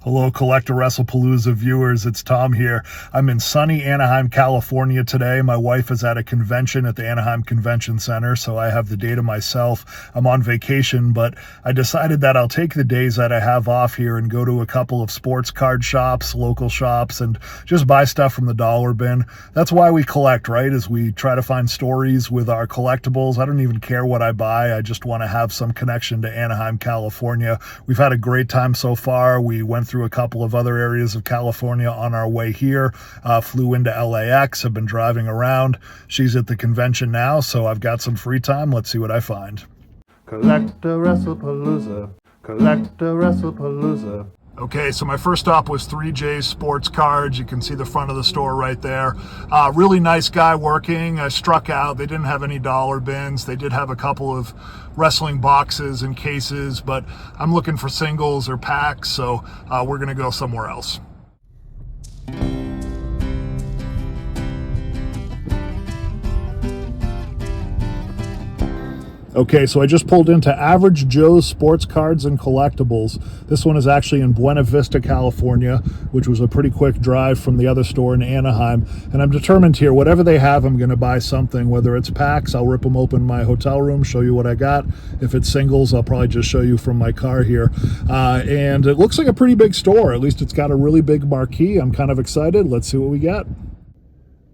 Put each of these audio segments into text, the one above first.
Hello, CollectAWrestlePalooza viewers. It's Tom here. I'm in sunny Anaheim, California today. My wife is at a convention at the Anaheim Convention Center, so I have the day to myself. I'm on vacation, but I decided that I'll take the days that I have off here and go to a couple of sports card shops, local shops, and just buy stuff from the dollar bin. That's why we collect, right? Is we try to find stories with our collectibles. I don't even care what I buy. I just want to have some connection to Anaheim, California. We've had a great time so far. We went through a couple of other areas of California on our way here, flew into LAX, have been driving around. She's at the convention now, so I've got some free time. Let's see what I find. CollectAWrestlePalooza, CollectAWrestlePalooza. Okay, so my first stop was 3J's Sports Cards. You can see the front of the store right there. Really nice guy working. I struck out. They didn't have any dollar bins. They did have a couple of wrestling boxes and cases, but I'm looking for singles or packs, so we're going to go somewhere else. Okay, so I just pulled into Average Joe's Sports Cards and Collectibles. This one is actually in Buena Vista, California, which was a pretty quick drive from the other store in Anaheim. And I'm determined here, whatever they have, I'm going to buy something. Whether it's packs, I'll rip them open in my hotel room, show you what I got. If it's singles, I'll probably just show you from my car here. And it looks like a pretty big store. At least it's got a really big marquee. I'm kind of excited. Let's see what we got.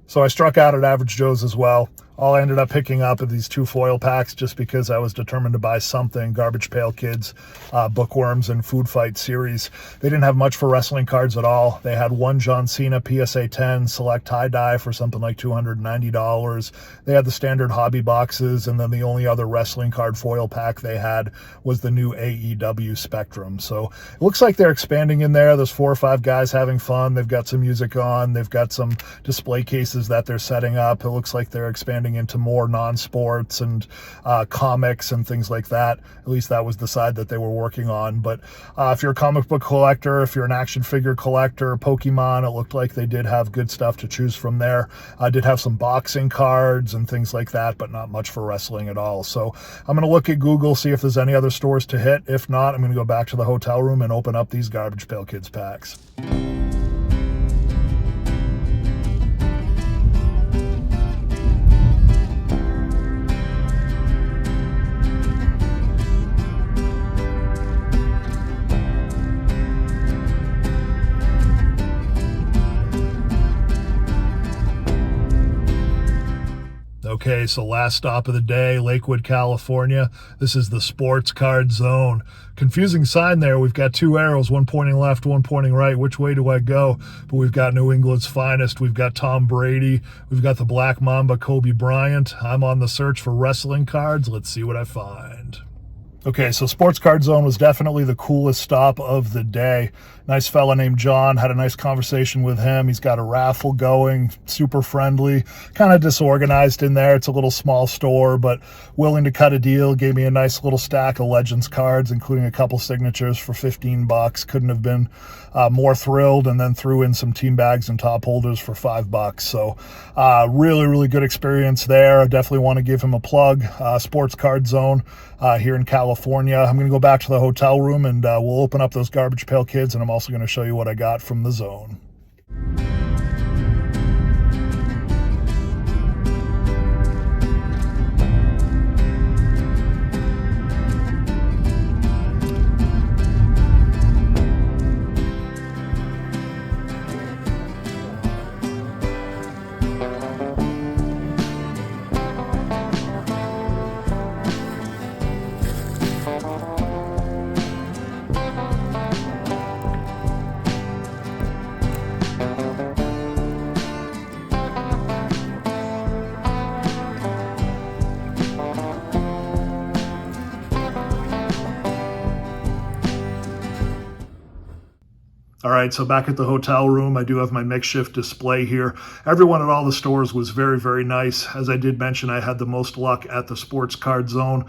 So I struck out at Average Joe's as well. All I ended up picking up are these two foil packs just because I was determined to buy something. Garbage Pail Kids, Bookworms, and Food Fight series. They didn't have much for wrestling cards at all. They had one John Cena PSA 10 select tie-dye for something like $290. They had the standard hobby boxes, and then the only other wrestling card foil pack they had was the new AEW Spectrum. So it looks like they're expanding in there. There's 4 or 5 guys having fun. They've got some music on. They've got some display cases that they're setting up. It looks like they're expanding into more non-sports and comics and things like that. At least that was the side that they were working on. But if you're a comic book collector, if you're an action figure collector, Pokemon, it looked like they did have good stuff to choose from there. I did have some boxing cards and things like that, but not much for wrestling at all. So I'm going to look at Google, see if there's any other stores to hit. If not, I'm going to go back to the hotel room and open up these Garbage Pail Kids packs. Okay, so last stop of the day, Lakewood, California. This is the Sports Card Zone. Confusing sign there. We've got 2 arrows, one pointing left, one pointing right. Which way do I go? But we've got New England's finest. We've got Tom Brady. We've got the Black Mamba, Kobe Bryant. I'm on the search for wrestling cards. Let's see what I find. Okay, so Sports Card Zone was definitely the coolest stop of the day. Nice fella named John, had a nice conversation with him. He's got a raffle going, super friendly, kind of disorganized in there. It's a little small store, but willing to cut a deal. Gave me a nice little stack of Legends cards, including a couple signatures for $15. Couldn't have been more thrilled, and then threw in some team bags and top holders for $5. So really, really good experience there. I definitely want to give him a plug. Sports Card Zone here in California. I'm going to go back to the hotel room and we'll open up those Garbage Pail Kids, and I'm also going to show you what I got from the zone. All right, so back at the hotel room, I do have my makeshift display here. Everyone at all the stores was very, very nice. As I did mention, I had the most luck at the sports card zone.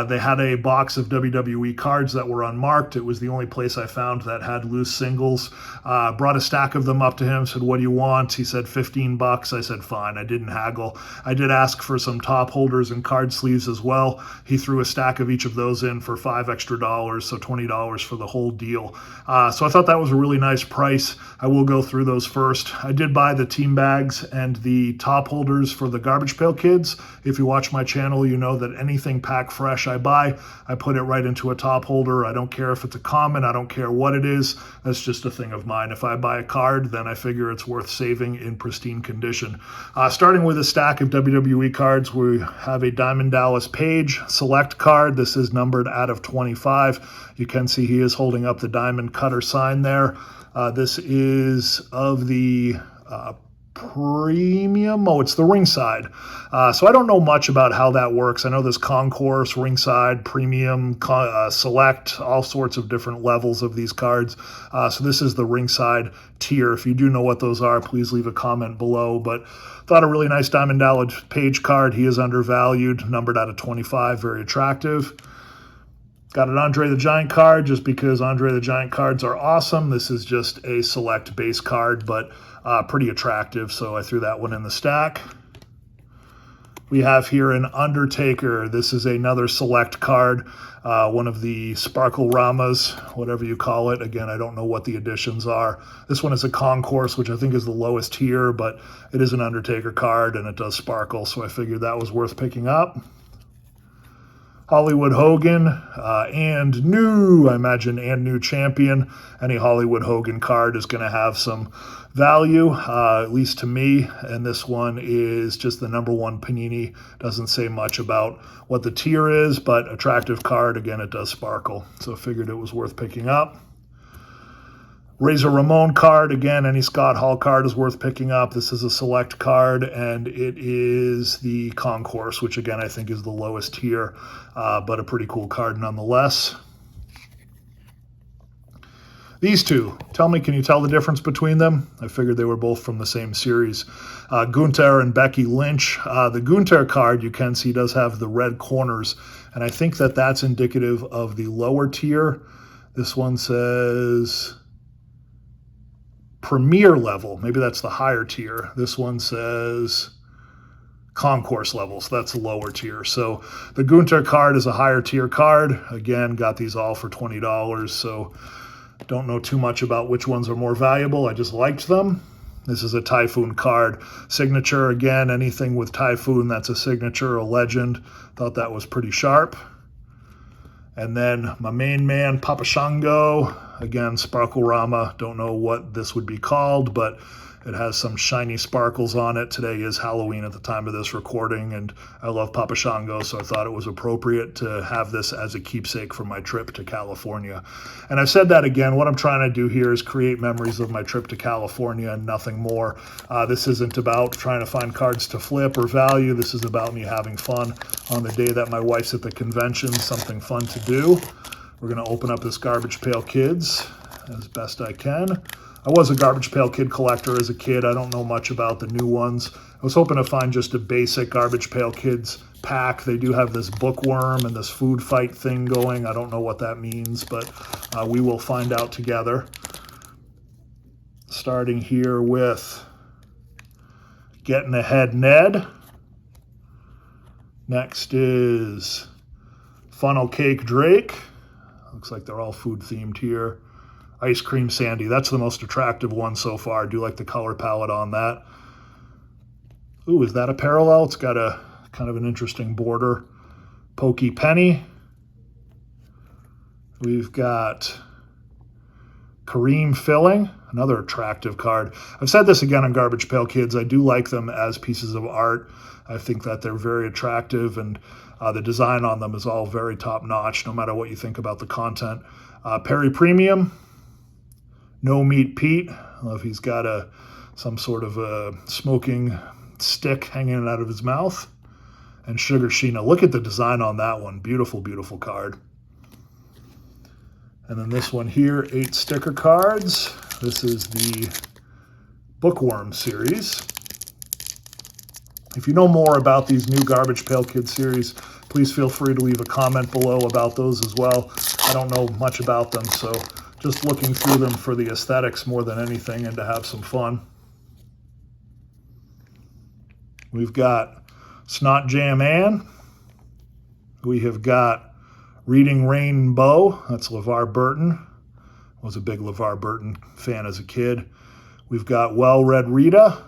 They had a box of WWE cards that were unmarked. It was the only place I found that had loose singles. Brought a stack of them up to him, said, "What do you want?" He said, $15. I said, fine. I didn't haggle. I did ask for some top holders and card sleeves as well. He threw a stack of each of those in for $5 extra, so $20 for the whole deal. So I thought that was a really nice price. I will go through those first. I did buy the team bags and the top holders for the Garbage Pail Kids. If you watch my channel, you know that anything pack fresh I buy, I put it right into a top holder. I don't care if it's a common. I don't care what it is. That's just a thing of mine. If I buy a card, then I figure it's worth saving in pristine condition. Starting with a stack of WWE cards, we have a Diamond Dallas Page select card. This is numbered out of 25. You can see he is holding up the diamond cutter sign there. This is of the premium. Oh, it's the ringside. So I don't know much about how that works. I know there's concourse, ringside, premium, select, all sorts of different levels of these cards. So this is the ringside tier. If you do know what those are, please leave a comment below. But thought a really nice Diamond Dallas Page card. He is undervalued, numbered out of 25, very attractive. Got an Andre the Giant card just because Andre the Giant cards are awesome. This is just a select base card, but pretty attractive, so I threw that one in the stack. We have here an Undertaker. This is another select card, one of the Sparkle Ramas, whatever you call it. Again, I don't know what the additions are. This one is a concourse, which I think is the lowest tier, but it is an Undertaker card, and it does sparkle, so I figured that was worth picking up. Hollywood Hogan, and new champion. Any Hollywood Hogan card is going to have some value, at least to me. And this one is just the #1 Panini. Doesn't say much about what the tier is, but attractive card. Again, it does sparkle. So I figured it was worth picking up. Razor Ramon card, again, any Scott Hall card is worth picking up. This is a select card, and it is the Concourse, which again I think is the lowest tier, but a pretty cool card nonetheless. These two, tell me, can you tell the difference between them? I figured they were both from the same series. Gunther and Becky Lynch. The Gunther card, you can see, does have the red corners, and I think that that's indicative of the lower tier. This one says Premier level, maybe that's the higher tier. This one says Concourse level, so that's the lower tier. So the Gunther card is a higher tier card. Again, got these all for $20, so don't know too much about which ones are more valuable. I just liked them. This is a Typhoon card. Signature, again, anything with Typhoon, that's a signature, a legend. Thought that was pretty sharp. And then my main man, Papa Shango. Again, Sparkle Rama. Don't know what this would be called, but it has some shiny sparkles on it. Today is Halloween at the time of this recording, and I love Papa Shango, so I thought it was appropriate to have this as a keepsake for my trip to California. And I've said that again, what I'm trying to do here is create memories of my trip to California and nothing more. This isn't about trying to find cards to flip or value. This is about me having fun on the day that my wife's at the convention, something fun to do. We're going to open up this Garbage Pail Kids as best I can. I was a Garbage Pail Kid collector as a kid. I don't know much about the new ones. I was hoping to find just a basic Garbage Pail Kids pack. They do have this bookworm and this food fight thing going. I don't know what that means, but we will find out together. Starting here with Getting Ahead Ned. Next is Funnel Cake Drake. Looks like they're all food themed here. Ice Cream Sandy, that's the most attractive one so far. I do like the color palette on that. Ooh, is that a parallel? It's got a kind of an interesting border. Pokey Penny. We've got Kareem Filling, another attractive card. I've said this again on Garbage Pail Kids. I do like them as pieces of art. I think that they're very attractive, and the design on them is all very top-notch, no matter what you think about the content. Perry Premium. No Meat Pete. I don't know if he's got some sort of a smoking stick hanging out of his mouth. And Sugar Sheena. Look at the design on that one. Beautiful, beautiful card. And then this one here, 8 sticker cards. This is the Bookworms series. If you know more about these new Garbage Pail Kids series, please feel free to leave a comment below about those as well. I don't know much about them, so just looking through them for the aesthetics more than anything and to have some fun. We've got Snot Jam Ann. We have got Reading Rainbow. That's LeVar Burton. Was a big LeVar Burton fan as a kid. We've got Well Read Rita.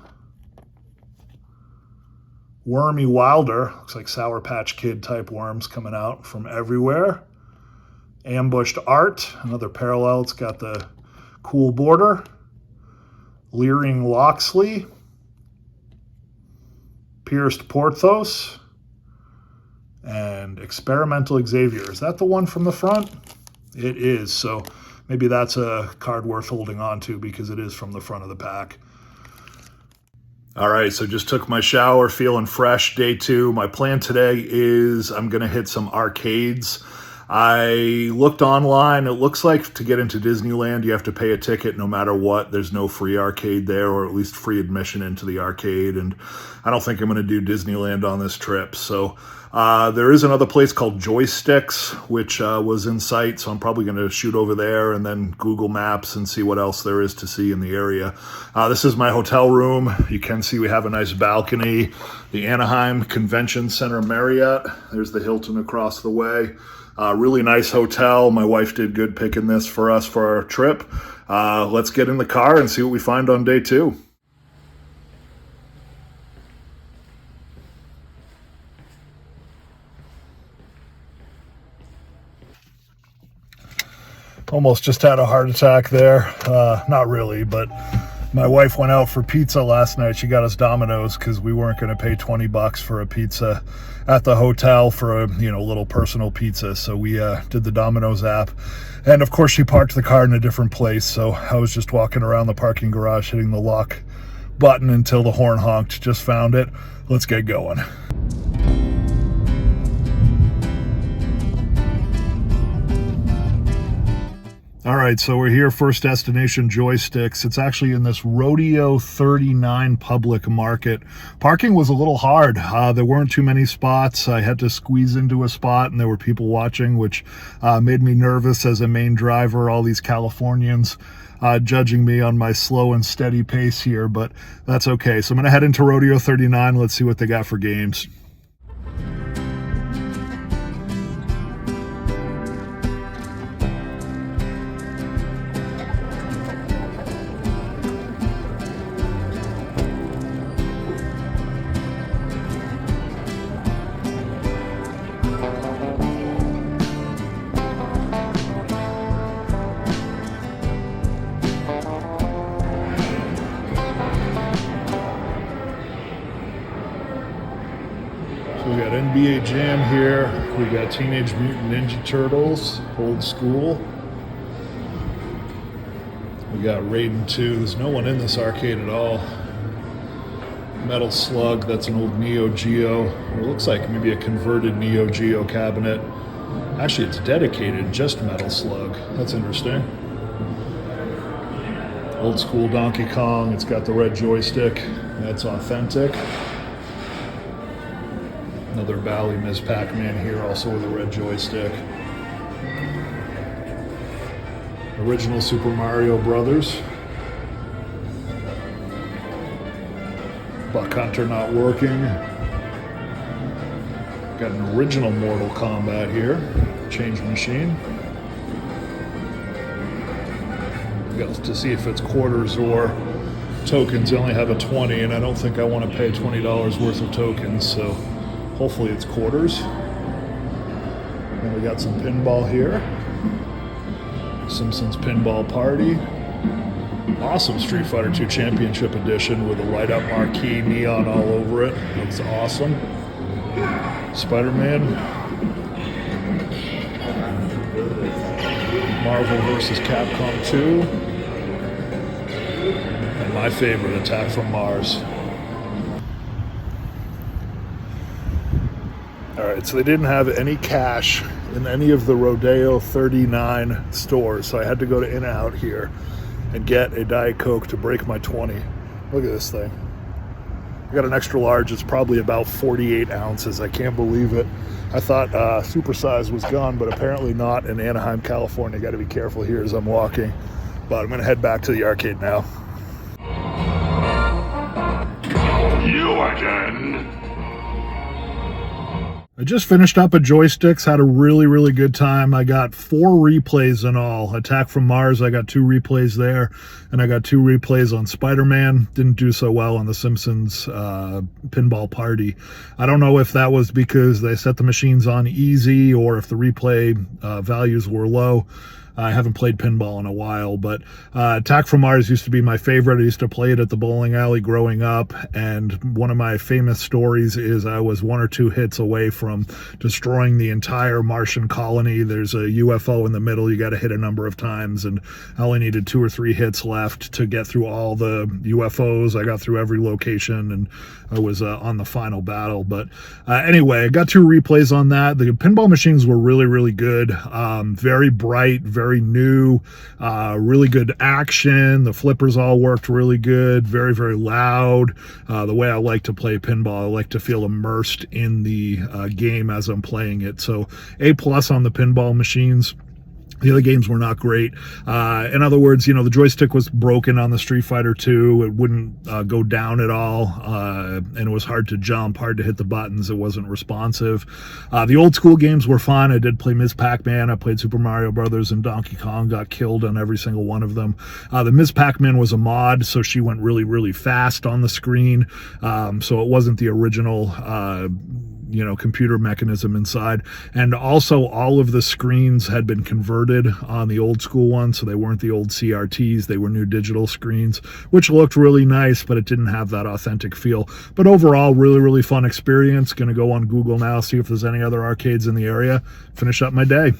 Wormy Wilder. Looks like Sour Patch Kid type worms coming out from everywhere. Ambushed Art. Another parallel. It's got the cool border. Leering Loxley. Pierced Porthos. And Experimental Xavier. Is that the one from the front? It is. So maybe that's a card worth holding on to because it is from the front of the pack. All right, so just took my shower, feeling fresh, day 2. My plan today is I'm going to hit some arcades. I looked online. It looks like to get into Disneyland, you have to pay a ticket no matter what. There's no free arcade there, or at least free admission into the arcade. And I don't think I'm going to do Disneyland on this trip. So there is another place called Joystix, which was in sight. So I'm probably going to shoot over there and then Google Maps and see what else there is to see in the area. This is my hotel room. You can see we have a nice balcony. The Anaheim Convention Center Marriott. There's the Hilton across the way. Really nice hotel. My wife did good picking this for us for our trip. Let's get in the car and see what we find on day 2. Almost just had a heart attack there. Not really, but my wife went out for pizza last night. She got us Domino's because we weren't going to pay $20 for a pizza at the hotel for a little personal pizza. So we did the Domino's app. And of course she parked the car in a different place. So I was just walking around the parking garage hitting the lock button until the horn honked. Just found it. Let's get going. All right, so we're here, first destination, Joystix. It's actually in this Rodeo 39 public market. Parking was a little hard. There weren't too many spots. I had to squeeze into a spot, and there were people watching, which made me nervous as a main driver. All these Californians judging me on my slow and steady pace here, but that's okay. So I'm going to head into Rodeo 39. Let's see what they got for games. We got NBA Jam here. We got Teenage Mutant Ninja Turtles, old school. We got Raiden 2. There's no one in this arcade at all. Metal Slug, that's an old Neo Geo. It looks like maybe a converted Neo Geo cabinet. Actually, it's dedicated just Metal Slug. That's interesting. Old school Donkey Kong. It's got the red joystick. That's authentic. Another Bally Ms. Pac-Man here, also with a red joystick. Original Super Mario Brothers. Buck Hunter not working. Got an original Mortal Kombat here. Change machine. Got to see if it's quarters or tokens. I only have a 20, and I don't think I want to pay $20 worth of tokens, so hopefully it's quarters. And we got some pinball here. Simpsons Pinball Party. Awesome Street Fighter II Championship Edition with a light-up marquee, neon all over it. Looks awesome. Spider-Man. Marvel vs. Capcom 2. And my favorite, Attack from Mars. Alright, so they didn't have any cash in any of the Rodeo 39 stores, so I had to go to In-N-Out here. and get a Diet Coke to break my 20. Look at this thing. I got an extra large. It's probably about 48 ounces. I can't believe it. I thought supersize was gone, but apparently not in Anaheim, California. Got to be careful here as I'm walking. But I'm going to head back to the arcade now. You again? I just finished up at Joystix, had a really good time. I got 4 replays in all. Attack from Mars, I got 2 replays there, and I got 2 replays on Spider-Man. Didn't do so well on the Simpsons Pinball Party. I don't know if that was because they set the machines on easy or if the replay values were low. I haven't played pinball in a while, but Attack from Mars used to be my favorite. I used to play it at the bowling alley growing up, and one of my famous stories is I was 1 or 2 hits away from destroying the entire Martian colony. There's a UFO in the middle. You got to hit a number of times, and I only needed 2 or 3 hits left to get through all the UFOs. I got through every location, and I was on the final battle. But anyway, I got 2 replays on that. The pinball machines were really good. Very bright, very new, really good action. The flippers all worked really good, very loud. The way I like to play pinball, I like to feel immersed in the game as I'm playing it. So A+ on the pinball machines. The other games were not great. In other words, the joystick was broken on the Street Fighter 2. It wouldn't go down at all, and it was hard to jump, hard to hit the buttons. It wasn't responsive. The old school games were fun. I did play Ms. Pac-Man. I played Super Mario Brothers and Donkey Kong. Got killed on every single one of them. The Ms. Pac-Man was a mod, so she went really fast on the screen. So it wasn't the original computer mechanism inside. And also all of the screens had been converted on the old school one, so they weren't the old CRTs, they were new digital screens, which looked really nice, but it didn't have that authentic feel. But overall, really fun experience. Gonna go on Google now, see if there's any other arcades in the area, finish up my day.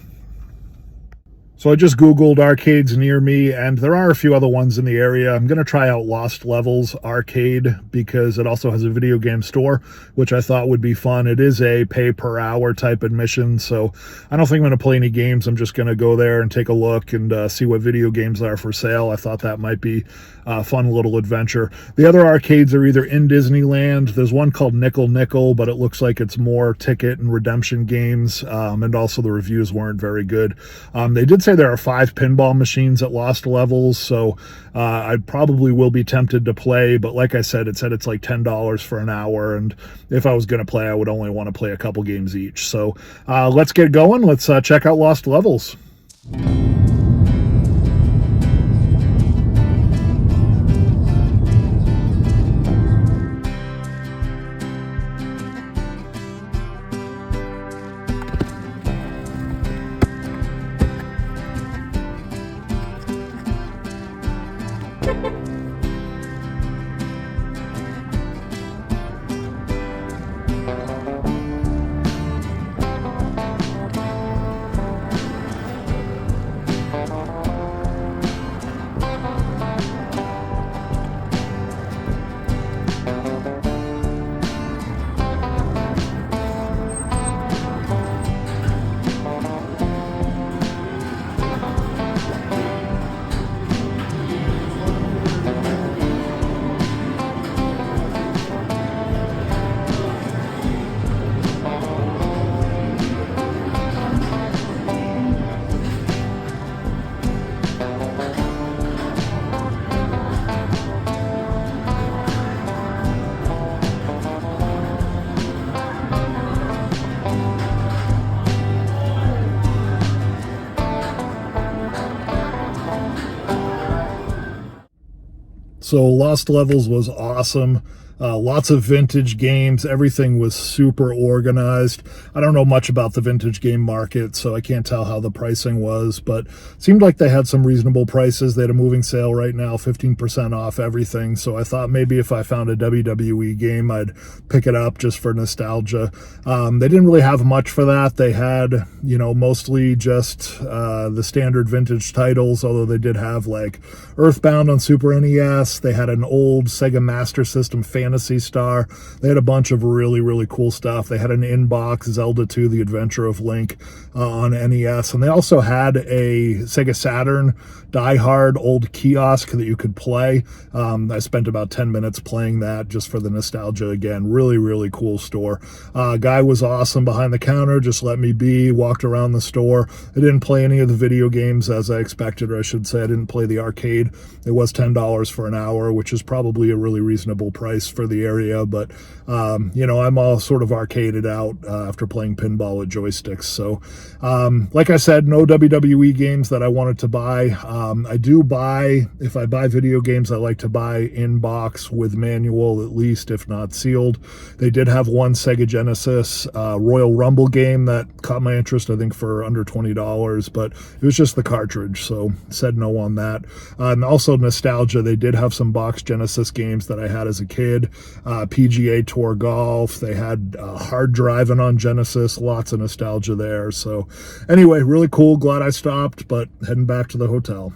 So I just Googled arcades near me, and there are a few other ones in the area. I'm going to try out Lost Levels Arcade because it also has a video game store, which I thought would be fun. It is a pay-per-hour type admission, so I don't think I'm going to play any games. I'm just going to go there and take a look and see what video games are for sale. I thought that might be a fun little adventure. The other arcades are either in Disneyland. There's one called Nickel, but it looks like it's more ticket and redemption games, and also the reviews weren't very good. They did say there are 5 pinball machines at Lost Levels, so I probably will be tempted to play, but like I said, it said it's like $10 for an hour, and if I was going to play, I would only want to play a couple games each. So let's get going. Let's check out Lost Levels. So Lost Levels was awesome. Lots of vintage games. Everything was super organized. I don't know much about the vintage game market, so I can't tell how the pricing was, but it seemed like they had some reasonable prices. They had a moving sale right now, 15% off everything. So I thought maybe if I found a WWE game, I'd pick it up just for nostalgia. They didn't really have much for that. They had, mostly just the standard vintage titles, although they did have like Earthbound on Super NES. They had an old Sega Master System Phantasy Star. They had a bunch of really, really cool stuff. They had an in-box Zelda 2, The Adventure of Link on NES. And they also had a Sega Saturn Die Hard old kiosk that you could play. I spent about 10 minutes playing that just for the nostalgia again. Really, really cool store. Guy was awesome behind the counter, just let me be, walked around the store. I didn't play any of the video games as I expected, or I should say I didn't play the arcade. It was $10 for an hour, which is probably a really reasonable price for the area, but you know, I'm all sort of arcaded out after playing pinball at Joystix. So like I said, no WWE games that I wanted to buy. I do buy, if I buy video games, I like to buy in box with manual, at least, if not sealed. They did have one Sega Genesis Royal Rumble game that caught my interest, I think for under $20, but it was just the cartridge, so said no on that. And also nostalgia, they did have some box Genesis games that I had as a kid. PGA Tour Golf, they had Hard Driving on Genesis, lots of nostalgia there. So anyway, really cool, glad I stopped, but heading back to the hotel.